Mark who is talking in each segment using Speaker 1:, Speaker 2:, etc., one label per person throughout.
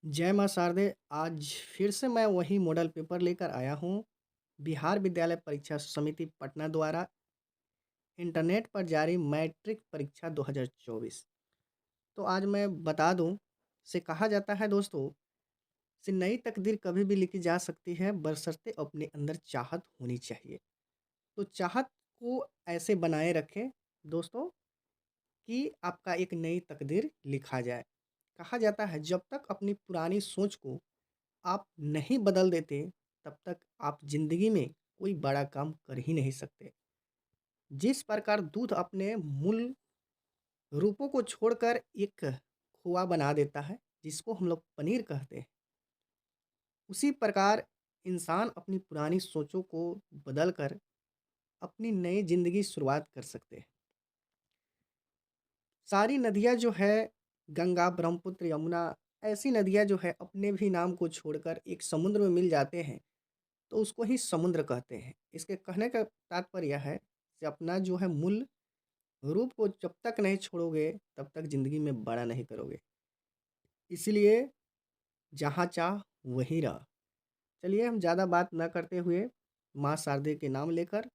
Speaker 1: जय माँ शारदे। आज फिर से मैं वही मॉडल पेपर लेकर आया हूँ। बिहार विद्यालय परीक्षा समिति पटना द्वारा इंटरनेट पर जारी मैट्रिक परीक्षा 2024। तो आज मैं बता दूं से कहा जाता है दोस्तों, से नई तकदीर कभी भी लिखी जा सकती है बशर्ते अपने अंदर चाहत होनी चाहिए। तो चाहत को ऐसे बनाए रखें दोस्तों कि आपका एक नई तकदीर लिखा जाए। कहा जाता है जब तक अपनी पुरानी सोच को आप नहीं बदल देते, तब तक आप ज़िंदगी में कोई बड़ा काम कर ही नहीं सकते। जिस प्रकार दूध अपने मूल रूपों को छोड़कर एक खोआ बना देता है, जिसको हम लोग पनीर कहते हैं, उसी प्रकार इंसान अपनी पुरानी सोचों को बदल कर अपनी नई ज़िंदगी शुरुआत कर सकते हैं। सारी नदियाँ जो है, गंगा, ब्रह्मपुत्र, यमुना, ऐसी नदियाँ जो है अपने भी नाम को छोड़कर एक समुद्र में मिल जाते हैं, तो उसको ही समुद्र कहते हैं। इसके कहने का तात्पर्य यह है कि अपना जो है मूल रूप को जब तक नहीं छोड़ोगे, तब तक ज़िंदगी में बड़ा नहीं करोगे। इसलिए जहाँ चाह वहीं राह। चलिए हम ज़्यादा बात ना करते हुए माँ शारदे के नाम लेकर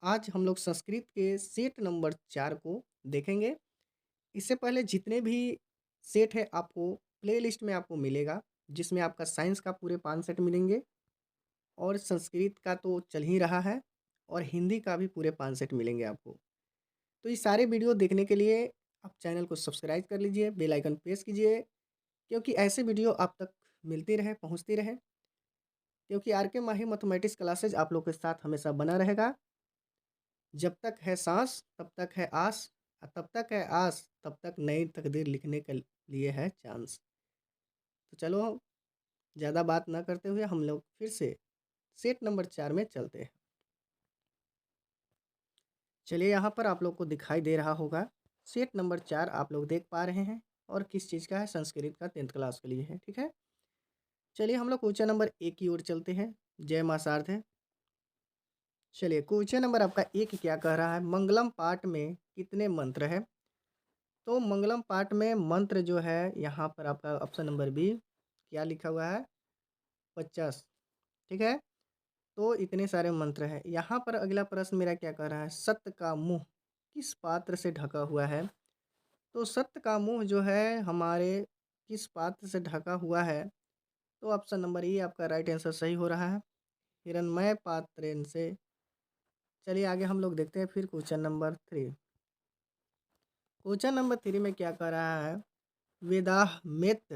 Speaker 1: आज हम लोग संस्कृत के सेट नंबर 4 को देखेंगे। इससे पहले जितने भी सेट है आपको प्लेलिस्ट में आपको मिलेगा, जिसमें आपका साइंस का पूरे 5 सेट मिलेंगे और संस्कृत का तो चल ही रहा है और हिंदी का भी पूरे 5 सेट मिलेंगे आपको। तो ये सारे वीडियो देखने के लिए आप चैनल को सब्सक्राइब कर लीजिए, बेल आइकन प्रेस कीजिए, क्योंकि ऐसे वीडियो आप तक मिलती रहे, पहुँचती रहे। क्योंकि आर के माही मैथमेटिक्स क्लासेज आप लोग के साथ हमेशा बना रहेगा। जब तक है सांस तब तक है आस, और तब तक है आस तब तक नई तकदीर लिखने के लिए है चांस। तो चलो ज़्यादा बात ना करते हुए हम लोग फिर से सेट नंबर 4 में चलते हैं। चलिए यहाँ पर आप लोग को दिखाई दे रहा होगा, सेट नंबर 4 आप लोग देख पा रहे हैं और किस चीज़ का है, संस्कृत का 10th क्लास के लिए है, ठीक है। चलिए हम लोग क्वेश्चन नंबर 1 की ओर चलते हैं। जय माँ शारदे। चलिए क्वेश्चन नंबर आपका 1 क्या कह रहा है, मंगलम पाठ में कितने मंत्र है। तो मंगलम पाठ में मंत्र जो है यहाँ पर आपका ऑप्शन नंबर बी क्या लिखा हुआ है, 50, ठीक है। तो इतने सारे मंत्र हैं। यहाँ पर अगला प्रश्न मेरा क्या कह रहा है, सत्य का मुंह किस पात्र से ढका हुआ है। तो सत्य का मुंह जो है हमारे किस पात्र से ढका हुआ है, तो ऑप्शन नंबर ए आपका राइट आंसर सही हो रहा है, हिरण्मय पात्रेन से। चलिए आगे हम लोग देखते हैं फिर क्वेश्चन नंबर 3। क्वेश्चन नंबर 3 में क्या कह रहा है, वेदाह मित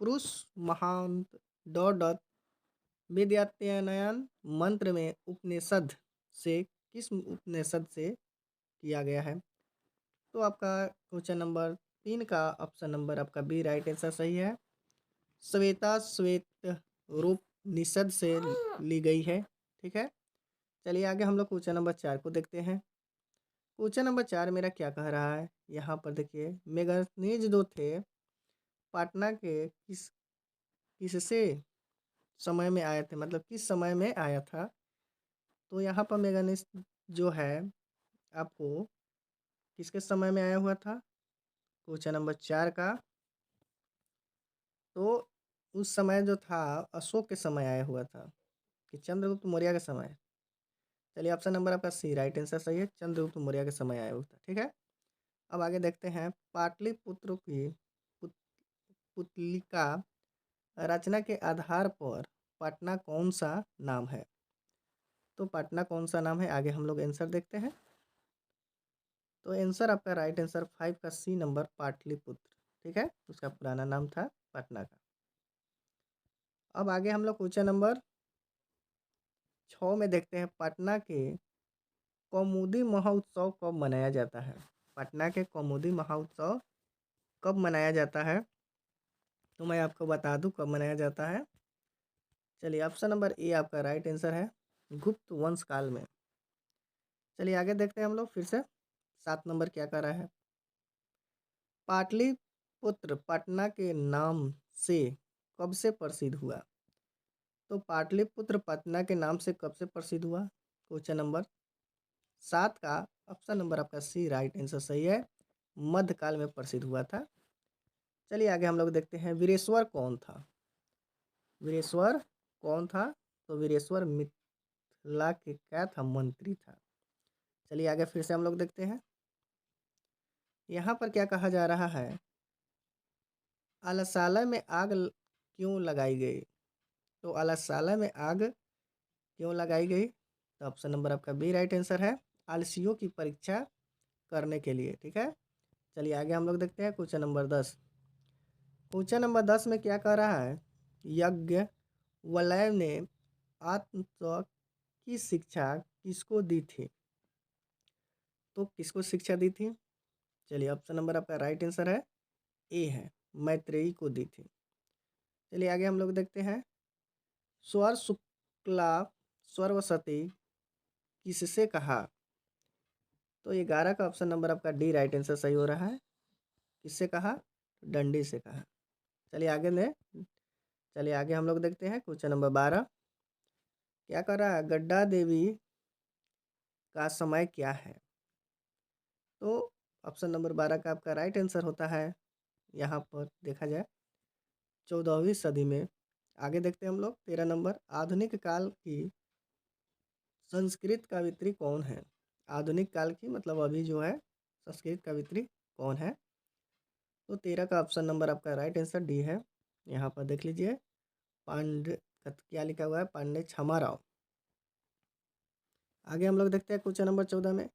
Speaker 1: पुरुष महांत डॉट विद्यात्ययन मंत्र में उपनिषद से किस उपनिषद से किया गया है। तो आपका क्वेश्चन नंबर 3 का ऑप्शन नंबर आपका बी राइट आंसर सही है, श्वेता श्वेत रूप निषद से ली गई है, ठीक है। चलिए आगे हम लोग क्वेश्चन नंबर 4 को देखते हैं। क्वेश्चन नंबर 4 मेरा क्या कह रहा है, यहाँ पर देखिए, मेगनीज जो थे पटना के किससे समय में आए थे, मतलब किस समय में आया था। तो यहाँ पर मेगनीज जो है आपको किसके समय में आया हुआ था, क्वेश्चन नंबर 4 का। तो उस समय जो था अशोक के समय आया हुआ था कि चंद्रगुप्त मौर्य के समय। चलिए ऑप्शन नंबर आपका सी राइट आंसर सही है, चंद्रगुप्त मौर्य के समय आया हुआ था, ठीक है। अब आगे देखते हैं, पाटलिपुत्र की पुत, पुतलिका रचना के आधार पर पटना कौन सा नाम है। तो पटना कौन सा नाम है, आगे हम लोग आंसर देखते हैं। तो आंसर आपका राइट आंसर 5 का सी नंबर पाटलिपुत्र, ठीक है, उसका पुराना नाम था पटना का। अब आगे हम लोग क्वेश्चन नंबर 6 में देखते हैं, पटना के कौमुदी महोत्सव कब मनाया जाता है। पटना के कौमुदी महोत्सव कब मनाया जाता है, तो मैं आपको बता दूं कब मनाया जाता है। चलिए ऑप्शन नंबर ए आपका राइट आंसर है, गुप्त वंश काल में। चलिए आगे देखते हैं हम लोग फिर से, 7 नंबर क्या कर रहा है, पाटलिपुत्र पटना के नाम से कब से प्रसिद्ध हुआ। तो पाटलिपुत्र पटना के नाम से कब से प्रसिद्ध हुआ, क्वेश्चन नंबर 7 का ऑप्शन नंबर आपका सी राइट आंसर सही है, मध्यकाल में प्रसिद्ध हुआ था। चलिए आगे हम लोग देखते हैं वीरेश्वर कौन था। वीरेश्वर कौन था? तो वीरेश्वर मिथिला के क्या था? मंत्री था। चलिए आगे फिर से हम लोग देखते हैं। यहाँ पर क्या कहा जा रहा है? आलसाला में क्यों लगाई गई? तो आलसाला में आग क्यों लगाई गई? तो ऑप्शन नंबर आपका बी राइट आंसर है, आलसियों की परीक्षा करने के लिए। ठीक है, चलिए आगे हम लोग देखते हैं क्वेश्चन नंबर 10। क्वेश्चन नंबर 10 में क्या कह रहा है? यज्ञ वलय ने आत्मत्व की शिक्षा किसको दी थी? तो किसको शिक्षा दी थी? चलिए ऑप्शन नंबर आपका राइट आंसर है, ए है, मैत्रेयी को दी थी। चलिए आगे हम लोग देखते हैं। स्वर शुक्ला स्वरवसती किससे कहा? तो 11 का ऑप्शन नंबर आपका डी राइट आंसर सही हो रहा है। किससे कहा? डंडी से कहा। चलिए आगे ने चलिए आगे हम लोग देखते हैं क्वेश्चन नंबर 12। क्या कर रहा है? गड्डा देवी का समय क्या है? तो ऑप्शन नंबर 12 का आपका राइट आंसर होता है, यहाँ पर देखा जाए 14वीं सदी में। आगे देखते हैं हम लोग 13 नंबर। आधुनिक काल की संस्कृत कवित्री कौन है? आधुनिक काल की मतलब अभी जो है संस्कृत कवित्री कौन है? तो 13 का ऑप्शन नंबर आपका राइट आंसर डी है। यहाँ पर देख लीजिए, पांडे क्या लिखा हुआ है? पांडे छमाराव। आगे हम लोग देखते हैं क्वेश्चन नंबर 14 में।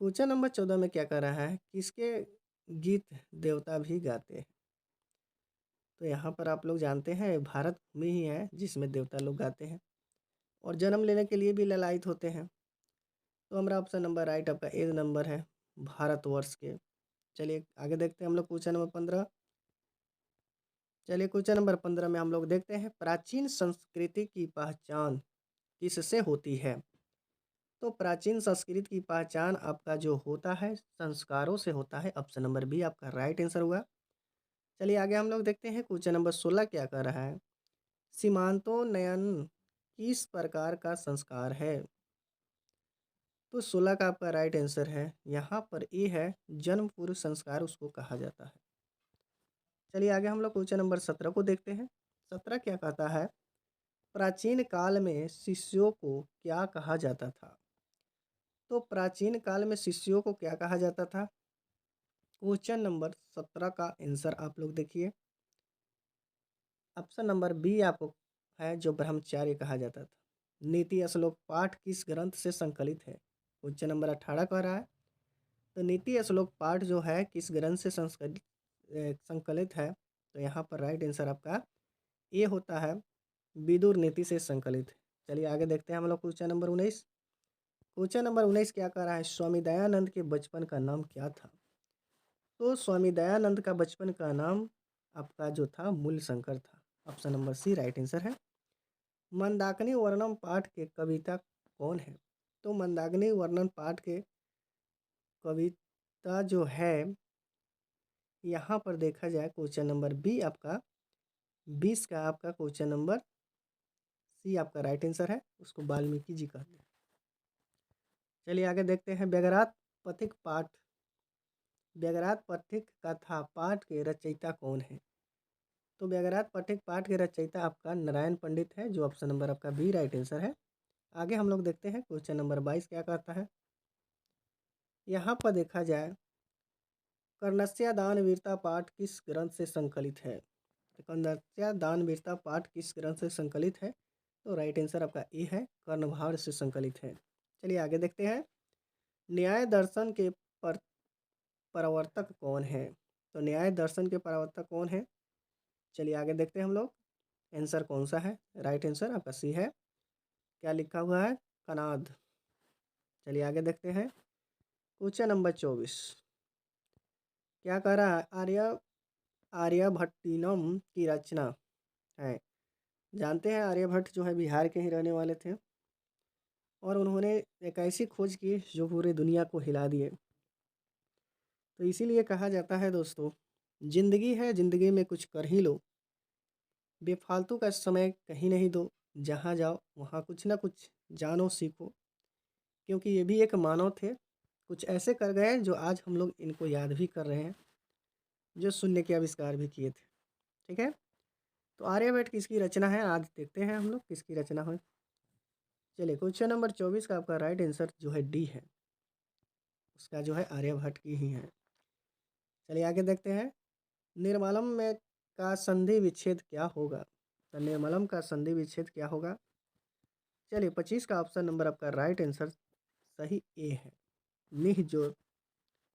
Speaker 1: क्वेश्चन नंबर 14 में क्या कर रहा है? किसके गीत देवता भी गाते हैं? तो यहाँ पर आप लोग जानते हैं भारत में ही है जिसमें देवता लोग गाते हैं और जन्म लेने के लिए भी ललायित होते हैं। तो हमारा ऑप्शन नंबर राइट आपका ए नंबर है, भारतवर्ष के। चलिए आगे देखते हैं हम लोग क्वेश्चन नंबर 15। चलिए क्वेश्चन नंबर 15 में हम लोग देखते हैं प्राचीन संस्कृति की पहचान किससे होती है? तो प्राचीन संस्कृति की पहचान आपका जो होता है संस्कारों से होता है। ऑप्शन नंबर बी आपका राइट आंसर हुआ। चलिए आगे हम लोग देखते हैं क्वेश्चन नंबर 16 क्या कर रहा है? सीमांतोन्नयन किस प्रकार का संस्कार है? तो 16 का आपका राइट आंसर है, यहाँ पर ए है, जन्म पूर्व संस्कार उसको कहा जाता है। चलिए आगे हम लोग क्वेश्चन नंबर 17 को देखते हैं। 17 क्या कहता है? प्राचीन काल में शिष्यों को क्या कहा जाता था? तो प्राचीन काल में शिष्यों को क्या कहा जाता था? क्वेश्चन नंबर 17 का आंसर आप लोग देखिए, ऑप्शन नंबर बी आपको है, जो ब्रह्मचार्य कहा जाता था। नीति श्लोक पाठ किस ग्रंथ से संकलित है? क्वेश्चन नंबर 18 कह रहा है। तो नीति श्लोक पाठ जो है किस ग्रंथ से संकलित है? तो यहाँ पर राइट आंसर आपका ए होता है, विदुर नीति से संकलित है। चलिए आगे देखते हैं हम लोग क्वेश्चन नंबर 19। क्वेश्चन नंबर 19 क्या कह रहा है? स्वामी दयानंद के बचपन का नाम क्या था? तो स्वामी दयानंद का बचपन का नाम आपका जो था मूल शंकर था। Option number C right answer है। मंदाकिनी वर्णम पाठ के कविता कौन है? तो मंदाकिनी वर्णन पाठ के कविता जो है, यहाँ पर देखा जाए क्वेश्चन नंबर बी आपका 20 का आपका क्वेश्चन नंबर सी आपका राइट आंसर है, उसको वाल्मीकि जी कहते हैं। चलिए आगे देखते हैं व्यगरात पथिक पाठ, व्यगरात पथिक कथा पाठ के रचयिता कौन है? तो व्यगरात पथिक पाठ के रचयिता आपका नारायण पंडित है, जो ऑप्शन नंबर आपका बी राइट आंसर है। आगे हम लोग देखते हैं क्वेश्चन नंबर 22 क्या कहता है। यहाँ पर देखा जाए कर्णस्या दान वीरता पाठ किस ग्रंथ से संकलित है? तो कर्णस्या दान वीरता पाठ किस ग्रंथ से संकलित है? तो राइट आंसर आपका ए है, कर्णभार से संकलित है। चलिए आगे देखते हैं न्याय दर्शन के प्रवर्तक कौन है? तो न्याय दर्शन के प्रवर्तक कौन है? चलिए आगे देखते हैं हम लोग, आंसर कौन सा है? राइट आंसर आपका सी है। क्या लिखा हुआ है? कनाद। चलिए आगे देखते हैं क्वेश्चन नंबर 24 क्या कह रहा है? आर्यभट्टिनम की रचना है। जानते हैं आर्यभट्ट जो है बिहार के ही रहने वाले थे और उन्होंने एक ऐसी खोज की जो पूरी दुनिया को हिला दिए। तो इसीलिए कहा जाता है दोस्तों, जिंदगी है, जिंदगी में कुछ कर ही लो, बेफालतू का समय कहीं नहीं दो, जहाँ जाओ वहाँ कुछ ना कुछ जानो सीखो, क्योंकि ये भी एक मानव थे, कुछ ऐसे कर गए जो आज हम लोग इनको याद भी कर रहे हैं। जो शून्य के आविष्कार भी किए थे। ठीक है? तो आर्यभट्ट किसकी रचना है? आज देखते हैं हम लोग किसकी रचना है। चलिए क्वेश्चन नंबर 24 का आपका राइट आंसर जो है डी है। उसका जो है आर्यभट्ट की ही है। चलिए आगे देखते हैं। निर्मलम में का संधि विच्छेद क्या होगा? तो निर्मलम का संधि विच्छेद क्या होगा? चलिए 25 का ऑप्शन नंबर आपका राइट आंसर सही ए है। निह जो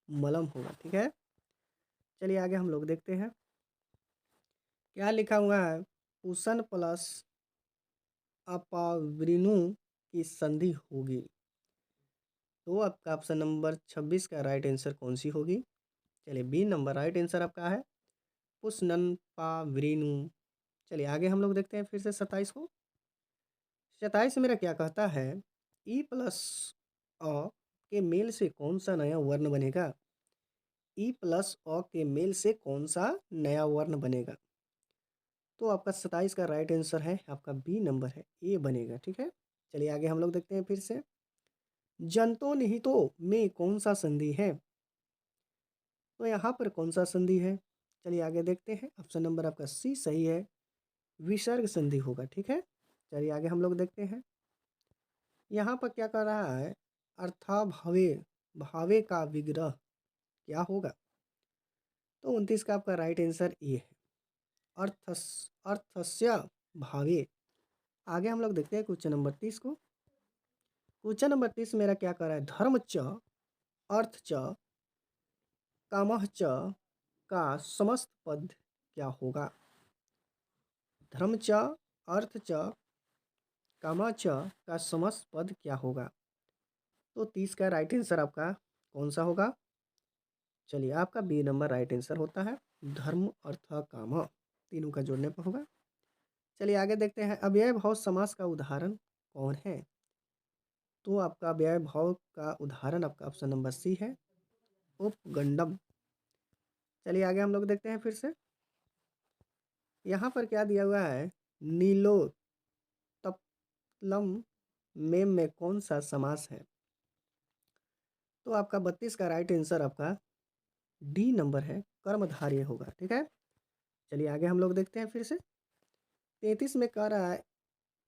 Speaker 1: मलम होगा। ठीक है? चलिए आगे हम लोग देखते हैं क्या लिखा हुआ है। पुसन प्लस अपावृणु की संधि होगी। तो आपका ऑप्शन नंबर 26 का राइट आंसर कौन सी होगी? चलिए बी नंबर राइट आंसर आपका है पुष्नन पावृणु। चलिए आगे हम लोग देखते हैं फिर से 27 को। 27 मेरा क्या कहता है? ई प्लस अ के मेल से कौन सा नया वर्ण बनेगा? ई प्लस अ के मेल से कौन सा नया वर्ण बनेगा? तो आपका 27 का राइट आंसर है आपका बी नंबर है ए बनेगा। ठीक है? चलिए आगे हम लोग देखते हैं फिर से। जंतो निहितो में कौन सा संधि है? तो यहाँ पर कौन सा संधि है? चलिए आगे देखते हैं। ऑप्शन नंबर आपका सी सही है। विसर्ग संधि होगा। ठीक है? चलिए आगे हम लोग देखते हैं। यहाँ पर क्या कर रहा है? अर्थाभावे भावे का विग्रह क्या होगा? तो 29 का आपका राइट आंसर ए है। अर्थस अर्थस्य भावे। आगे हम लोग देखते हैं क्वेश्चन नंबर 30 को। क्वेश्चन नंबर 30 मेरा क्या कर रहा है? धर्म च अर्थ च कामः च का समस्त पद क्या होगा? धर्म च अर्थ च कामः च का समस्त पद क्या होगा? तो 30 का राइट आंसर आपका कौन सा होगा? चलिए आपका बी नंबर राइट आंसर होता है धर्म अर्थ काम, तीनों का जोड़ने पर होगा। चलिए आगे देखते हैं। अव्यय भाव समास का उदाहरण कौन है? तो आपका अव्यय भाव का उदाहरण आपका ऑप्शन नंबर सी है उपगंडम। चलिए आगे हम लोग देखते हैं फिर से। यहाँ पर क्या दिया हुआ है? नीलो तपलम में कौन सा समास है? तो आपका 32 का राइट आंसर आपका डी नंबर है कर्मधारय होगा। ठीक है? चलिए आगे हम लोग देखते हैं फिर से। 33 में कह रहा है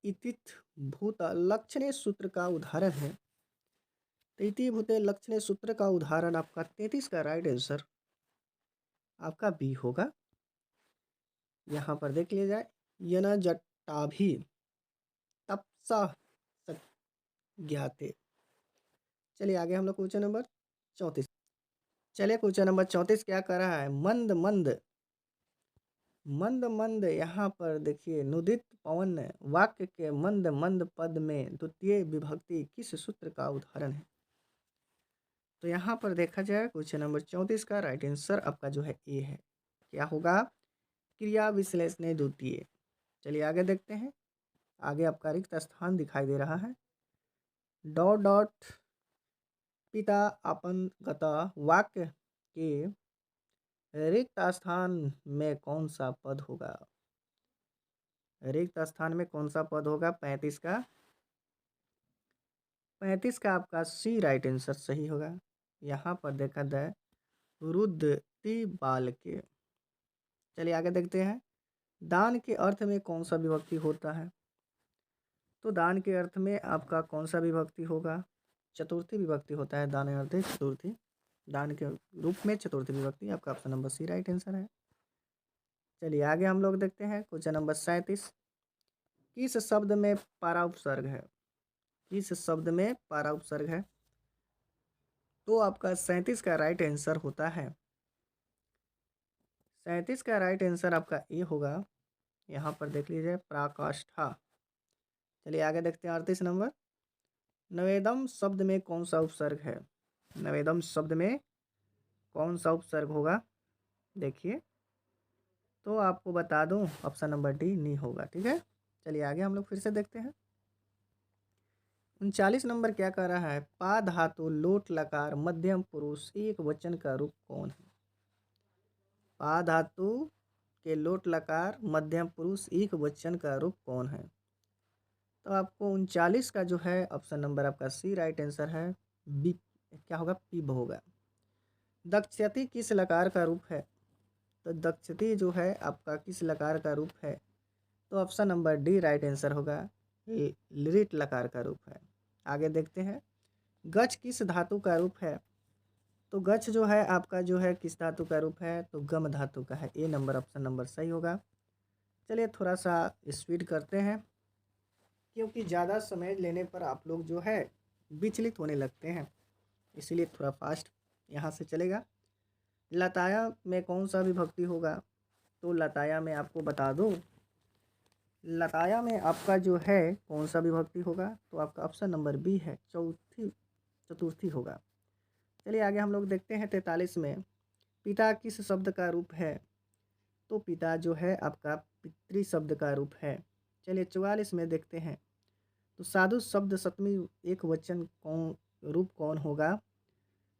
Speaker 1: इतिथ भूत लक्षणे सूत्र का उदाहरण है। तो इति भूते लक्षणे सूत्र का उदाहरण आपका 33 का राइट आंसर आपका बी होगा। यहाँ पर देख लिया जाए। यन जटाभि तपसा ज्ञाते। चलिए आगे हम लोग क्वेश्चन नंबर 34। चलिए क्वेश्चन नंबर 34 क्या कर रहा है? मंद मंद मंद मंद। यहाँ पर देखिए नुदित पवन वाक्य के मंद मंद पद में द्वितीय विभक्ति किस सूत्र का उदाहरण है? तो यहाँ पर देखा जाए क्वेश्चन नंबर 34 का राइट आंसर आपका जो है ए है। क्या होगा? क्रिया विश्लेषण द्वितीय। चलिए आगे देखते हैं। आगे आपका रिक्त स्थान दिखाई दे रहा है। डॉट डॉट पिता अपन गता वाक्य के रिक्त स्थान में कौन सा पद होगा? रिक्त स्थान में कौन सा पद होगा? 35 का आपका सी राइट आंसर सही होगा। यहाँ पर देखा जाए रुद्ति बाल के। चलिए आगे देखते हैं। दान के अर्थ में कौन सा विभक्ति होता है? तो दान के अर्थ में आपका कौन सा विभक्ति होगा? चतुर्थी विभक्ति होता है। दान अर्थ चतुर्थी, दान के रूप में चतुर्थी विभक्ति। आपका option number C right answer है। चलिए आगे हम लोग देखते हैं क्वेश्चन नंबर 37। किस शब्द में पारा उपसर्ग है? किस शब्द में पारा उपसर्ग है? तो आपका 37 का राइट आंसर होता है 37 का राइट आंसर आपका ए होगा। यहाँ पर देख लीजिए पराकाष्ठा। चलिए आगे देखते हैं 38 नंबर। नवेदम शब्द में कौन सा उपसर्ग है? नवेदम शब्द में कौन सा उपसर्ग होगा? देखिए तो आपको बता दूं ऑप्शन नंबर डी नहीं होगा। ठीक है? चलिए आगे हम लोग फिर से देखते हैं। 39 नंबर क्या कह रहा है? पा धातु लोट लकार मध्यम पुरुष एक वचन का रूप कौन है? पा धातु के लोट लकार मध्यम पुरुष एक वचन का रूप कौन है? तो आपको 39 का जो है ऑप्शन नंबर आपका सी राइट आंसर है। बी क्या होगा? पिब होगा। दक्षयति किस लकार का रूप है? तो दक्षिती जो है आपका किस लकार का रूप है? तो option number D right answer होगा। लिरिट लकार का रूप है। आगे देखते हैं, गच किस धातु का रूप है? तो गच जो है आपका जो है किस धातु का रूप है? तो गम धातु का है। ए नंबर ऑप्शन नंबर सही होगा। चलिए थोड़ा सा स्पीड करते हैं, क्योंकि ज़्यादा समय लेने पर आप लोग जो है विचलित होने लगते हैं, इसीलिए थोड़ा फास्ट यहाँ से चलेगा। लताया में कौन सा विभक्ति होगा? तो लताया में आपको बता दूं, लताया में आपका जो है कौन सा विभक्ति होगा? तो आपका ऑप्शन नंबर बी है, चौथी चतुर्थी होगा। चलिए आगे हम लोग देखते हैं 43 में, पिता किस शब्द का रूप है? तो पिता जो है आपका पितृ शब्द का रूप है। चलिए 44 में देखते हैं, तो साधु शब्द सप्तमी एक वचन कौन रूप कौन होगा?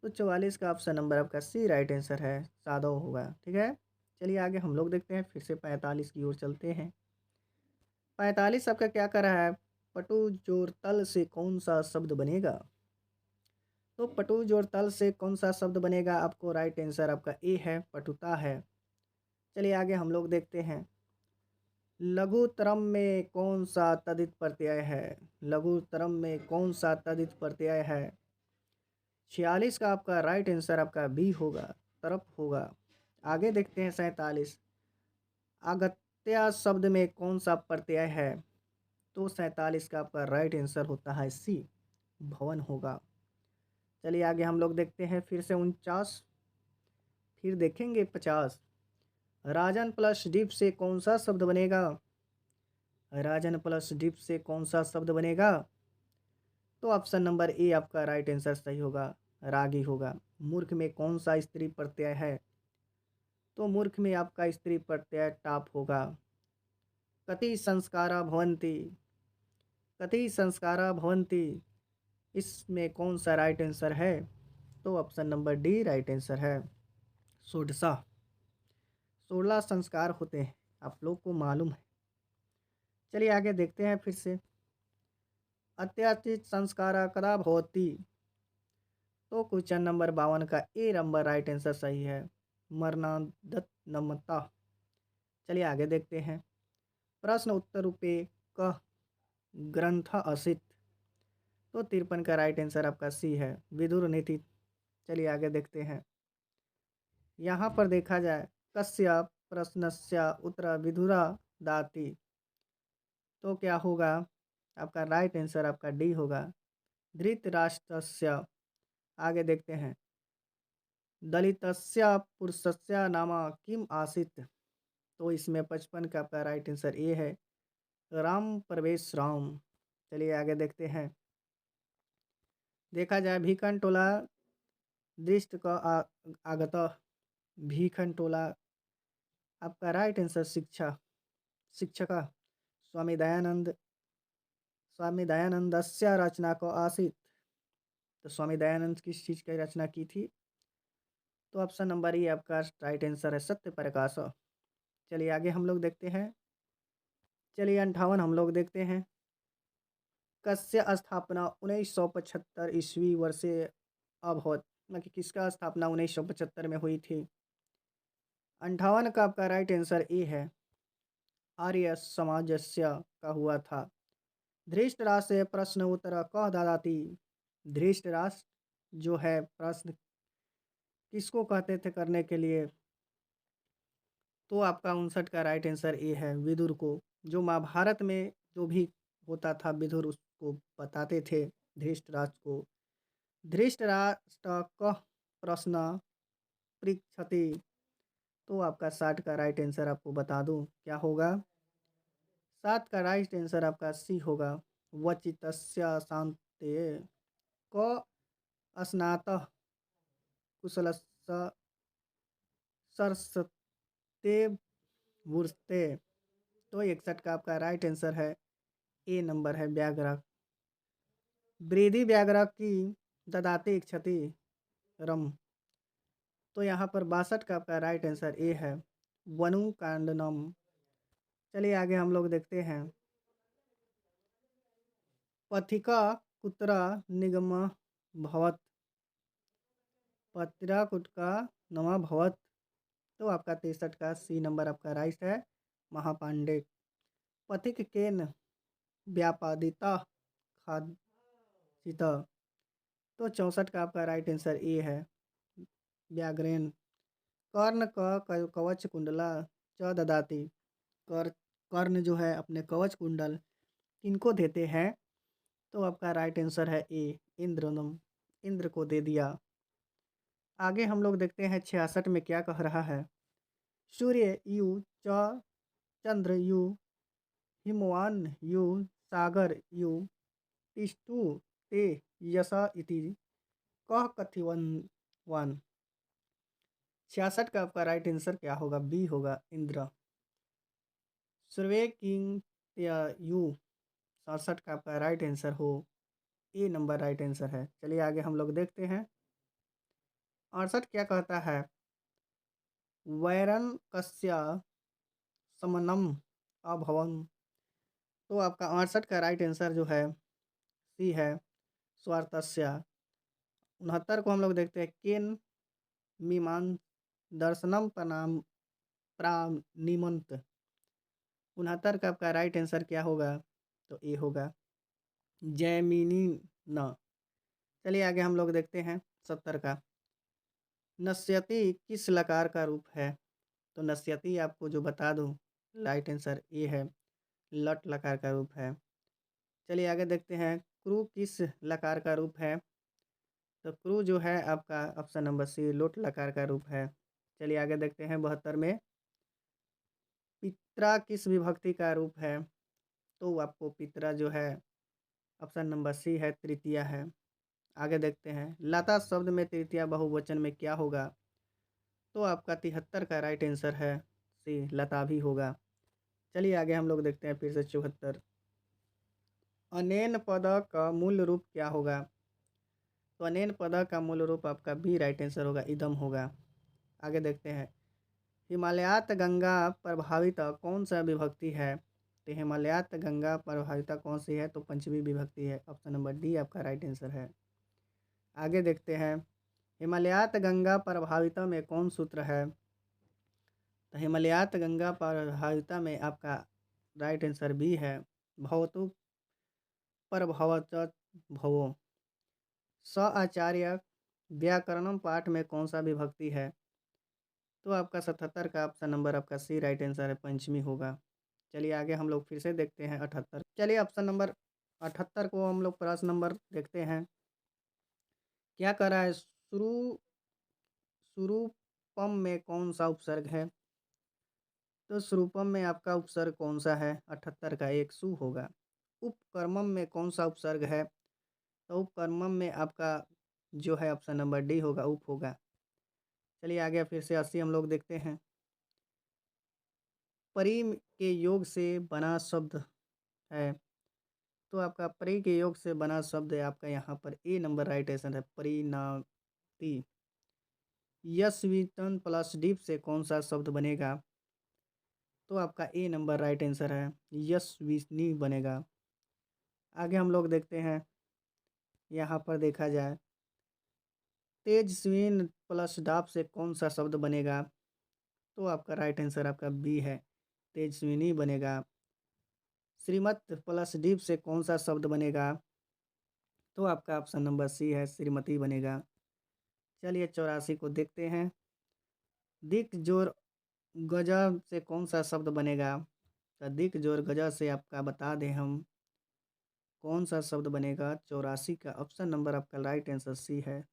Speaker 1: तो 44 का ऑप्शन नंबर आपका सी राइट आंसर है, साधव होगा। ठीक है, चलिए आगे हम लोग देखते हैं, फिर से 45 की ओर चलते हैं। 45 आपका क्या कर रहा है? पटु जोड़ तल से कौन सा शब्द बनेगा? तो पटु जोड़ तल से कौन सा शब्द बनेगा? आपको राइट आंसर आपका ए है, पटुता है। चलिए आगे हम लोग देखते हैं, लघुतरम में कौन सा तदित प्रत्यय है? लघुतरम में कौन सा तदित प्रत्यय है? 46 का आपका राइट आंसर आपका बी होगा, तरफ होगा। आगे देखते हैं 47, अगत्या शब्द में कौन सा प्रत्यय है? तो 47 का आपका राइट आंसर होता है सी, भवन होगा। चलिए आगे हम लोग देखते हैं, फिर से 49, फिर देखेंगे 50, राजन प्लस डिप से कौन सा शब्द बनेगा? राजन प्लस डिप से कौन सा शब्द बनेगा? तो ऑप्शन नंबर ए आपका राइट आंसर सही होगा, रागी होगा। मूर्ख में कौन सा स्त्री प्रत्यय है? तो मूर्ख में आपका स्त्री प्रत्यय टाप होगा। कति संस्कारा भवन्ति, कति संस्कारा भवन्ति, इसमें कौन सा राइट आंसर है? तो option number D right answer है, षोडशा। 16 संस्कार होते हैं, आप लोग को मालूम है। चलिए आगे देखते हैं फिर से, अत्याचित संस्कारा कदा भवति? तो क्वेश्चन नंबर 52 का ए नंबर राइट आंसर सही है, मरणादत नमता। चलिए आगे देखते हैं, प्रश्न उत्तर रूपे कह ग्रंथ असित? तो 53 का राइट आंसर आपका सी है, विदुर नीति। चलिए आगे देखते हैं, यहाँ पर देखा जाए, कस्य प्रश्नस्य उत्तर विदुरा दाति? तो क्या होगा? आपका राइट आंसर आपका डी होगा, धृतराष्ट्रस्य। आगे देखते हैं, दलितस्य पुरुषस्य नाम किम आसीत्? तो इसमें 55 का आपका राइट आंसर ए है, राम प्रवेश राम। चलिए आगे देखते हैं, देखा जाए भीखन टोला दृष्ट का आगत, भीखन टोला आपका राइट आंसर शिक्षा, शिक्षका स्वामी दयानंदस्य रचना को आसित? तो स्वामी दयानंद किस चीज़ की रचना की थी? तो ऑप्शन नंबर ई आपका राइट आंसर है, सत्य प्रकाश। चलिए आगे हम लोग देखते हैं, चलिए 58 हम लोग देखते हैं, कस्य स्थापना 1975 ईस्वी वर्षे अभवत? मतलब कि किसका स्थापना 1975 में हुई थी? 58 का आपका राइट आंसर ए है, आर्य समाजस्य का हुआ था। धृतराष्ट्र से प्रश्न उत्तर कह दादाती? धृतराष्ट्र जो है प्रश्न किसको कहते थे करने के लिए? तो आपका 59 का राइट आंसर ए है, विदुर को। जो महाभारत में जो भी होता था विदुर उसको बताते थे धृतराष्ट्र को। धृतराष्ट्र कह प्रश्न पृच्छति? तो आपका 60 का राइट आंसर आपको बता दूं क्या होगा? 7 का राइट आंसर आपका सी होगा, वचितस्य शांते क स्नातः कुशलस्य सरस्ते वुर्स्ते? तो 61 का आपका राइट आंसर है, ए नंबर है, व्याघ्र। वृद्धि व्याघ्र की ददाते इच्छति रम? तो यहाँ पर 62 का आपका राइट आंसर ए है, वनु कांडनम। चलिए आगे हम लोग देखते हैं, पथिका कुत्र निगम भवत? पत्रा कुटका नमा भवत? तो आपका 63 का सी नंबर आपका राइट है, महापांडे। पथिक केन व्यापादिता खादिता। तो 64 का आपका राइट आंसर ए है, व्याघ्रेन। कर्ण कवच कुंडला च ददाति। कर कर्ण जो है अपने कवच कुंडल किनको देते हैं? तो आपका राइट आंसर है ए, इंद्रनम, इंद्र को दे दिया। आगे हम लोग देखते हैं 66 में क्या कह रहा है। सूर्य यु च चंद्र यु हिमवान यु सागर यु तिष्ठु ते यशा इति कह कथिवन। 66 का आपका राइट आंसर क्या होगा? बी होगा, इंद्र। सर्वे किंग यू 67 का आपका राइट आंसर हो, ए नंबर राइट आंसर है। चलिए आगे हम लोग देखते हैं 68 क्या कहता है। वैरन कस्य समनम अभवन। तो आपका 68 का राइट आंसर जो है सी है, स्वार्थस्य। 69 को हम लोग देखते हैं। केन मीमान दर्शनम प्रणाम प्रानिमंत। 69 का आपका राइट आंसर क्या होगा? तो ए होगा, जैमिनी न। चलिए आगे हम लोग देखते हैं 70 का। नश्यति किस लकार का रूप है? तो नश्यति आपको जो बता दूं, राइट आंसर ए है, लट लकार का रूप है। चलिए आगे देखते हैं क्रू किस लकार का रूप है? तो क्रू जो है आपका ऑप्शन नंबर सी, लोट लकार का रूप है। चलिए आगे देखते हैं 72 में। पित्रा किस विभक्ति का रूप है? तो आपको पित्रा जो है ऑप्शन नंबर सी है, तृतीया है। आगे देखते हैं लता शब्द में तृतीया बहुवचन में क्या होगा? तो आपका 73 का राइट आंसर है सी, लता भी होगा। चलिए आगे हम लोग देखते हैं फिर से 74। अनेन पद का मूल रूप क्या होगा? तो अनेन पद का मूल रूप आपका बी राइट आंसर होगा, इदम होगा। आगे देखते हैं हिमालयात गंगा प्रभावित कौन सा विभक्ति है? तो हिमालयात गंगा प्रभावित कौन सी है? तो पंचमी विभक्ति है, ऑप्शन नंबर डी आपका राइट आंसर है। आगे देखते हैं हिमालयात गंगा प्रभाविता में कौन सूत्र है? तो हिमालयात गंगा प्रभाविता में आपका राइट आंसर बी है, भवतु प्रभवत भवो। स आचार्य व्याकरणम पाठ में कौन सा विभक्ति है? तो आपका 77 का ऑप्शन नंबर आपका सी राइट आंसर है, पंचमी होगा। चलिए आगे हम लोग फिर से देखते हैं 78। चलिए ऑप्शन नंबर 78 को हम लोग प्रश्न नंबर देखते हैं। क्या कर रहा है? सुरूपम में कौन सा उपसर्ग है? तो सुरूपम में आपका उपसर्ग कौन सा है? 78 का एक सु होगा। उपकर्मम में कौन सा उपसर्ग है? तो उपकर्मम में आपका जो है ऑप्शन नंबर डी होगा, उप होगा। चलिए आगे फिर से 80 हम लोग देखते हैं। परि के योग से बना शब्द है। तो आपका परि के योग से बना शब्द है आपका यहाँ पर ए नंबर राइट आंसर है, परिणाति। यशवितन प्लस डीप से कौन सा शब्द बनेगा? तो आपका ए नंबर राइट आंसर है, यशविनी बनेगा। आगे हम लोग देखते हैं, यहाँ पर देखा जाए तेजस्विन प्लस डाप से कौन सा शब्द बनेगा? तो आपका राइट आंसर आपका बी है, तेजस्विनी बनेगा। श्रीमत प्लस डीप से कौन सा शब्द बनेगा? तो आपका ऑप्शन नंबर सी है, श्रीमती बनेगा। चलिए 84 को देखते हैं। दिक जोर गजा से कौन सा शब्द बनेगा? तो दिक जोर गजा से आपका बता दें हम कौन सा शब्द बनेगा। 84 का ऑप्शन नंबर आपका राइट आंसर सी है,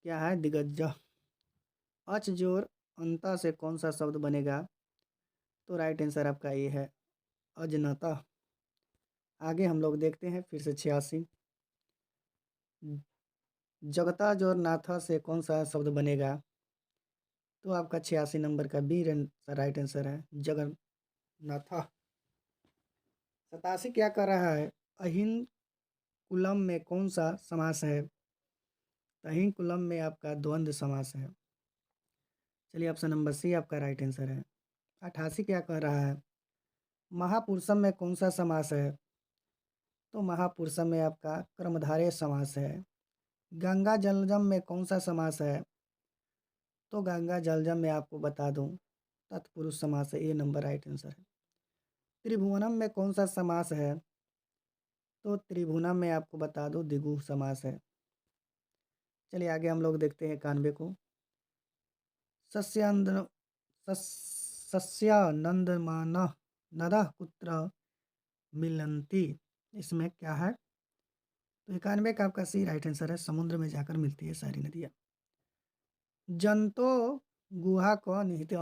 Speaker 1: क्या है? दिग्गज। अच जोर अंता से कौन सा शब्द बनेगा? तो राइट आंसर आपका ये है, अजनता। आगे हम लोग देखते हैं फिर से 86। जगता जोर नाथा से कौन सा शब्द बनेगा? तो आपका 86 नंबर का बी राइट आंसर है, जगन्नाथा। 87 क्या कर रहा है? अहिन कुलम में कौन सा समास है? अहिन कुलम में आपका द्वंद्व समास है। चलिए ऑप्शन नंबर सी आपका राइट आंसर है। 88 क्या कह रहा है? महापुरुषम में कौन सा समास है? तो महापुरुषम में आपका कर्मधारय समास है। गंगा जलजम में कौन सा समास है? तो गंगा जलजम में आपको बता दूं तत्पुरुष समास है, ये नंबर राइट आंसर है। त्रिभुवनम में कौन सा समास है? तो त्रिभुवनम में आपको बता दूं द्विगु समास है। चलिए आगे हम लोग देखते हैं 91 को। सस्यांद्र सस्यानंदमान नदा कुत्र मिलंती, इसमें क्या है? तो 91 का आपका सी राइट आंसर है, समुद्र में जाकर मिलती है सारी नदियाँ। जंतो गुहा कौन निहित,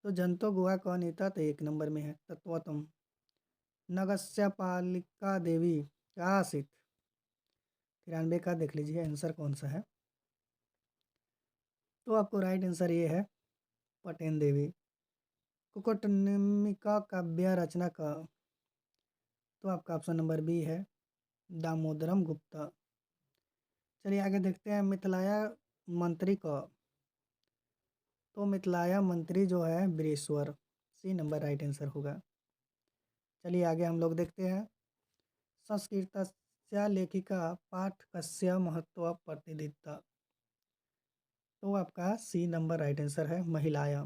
Speaker 1: तो जंतो गुहा कौन निहित, तो 1 नंबर में है तत्वतम। नगस्य पालिका देवी क्या आसित, 93 का देख लीजिए आंसर कौन सा है। तो आपको राइट आंसर ये है पटेन देवी। कुकुटनिमिका काव्य रचना का, तो आपका ऑप्शन नंबर बी है दामोदरम गुप्ता। चलिए आगे देखते हैं मिथिलाया मंत्री का, तो मिथिलाया मंत्री जो है बृहस्वर, सी नंबर राइट आंसर होगा। चलिए आगे हम लोग देखते हैं संस्कृतस्य लेखिका पाठकस्य महत्व प्रतिदित्ता, तो आपका सी नंबर राइट आंसर है महिलाया।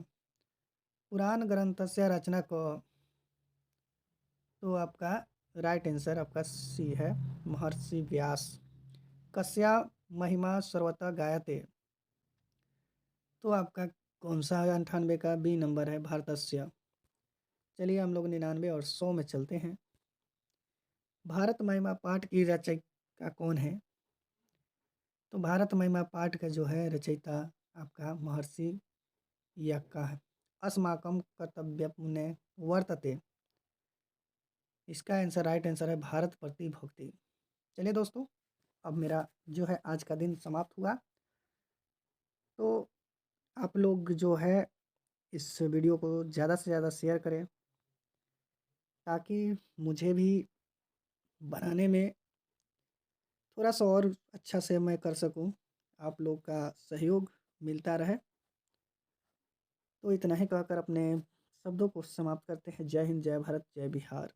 Speaker 1: पुराण ग्रंथस्य रचनक, तो आपका राइट आंसर आपका सी है महर्षि व्यास। कस्या महिमा सर्वथा गायते, तो आपका कौन सा है 98 का बी नंबर है भारतस्य। चलिए हम लोग 99 और 100 में चलते हैं। भारत महिमा पाठ की रचयिता कौन है? तो भारत महिमा पाठ का जो है रचयिता आपका महर्षि याक्का है। अस्माकं कर्तव्यं वर्तते, इसका आंसर राइट आंसर है भारत प्रति भक्ति। चलिए दोस्तों, अब मेरा जो है आज का दिन समाप्त हुआ। तो आप लोग जो है इस वीडियो को ज़्यादा से ज़्यादा शेयर करें, ताकि मुझे भी बनाने में थोड़ा सा और अच्छा से मैं कर सकूं, आप लोग का सहयोग मिलता रहे। तो इतना ही कहकर अपने शब्दों को समाप्त करते हैं। जय हिंद, जय भारत, जय बिहार।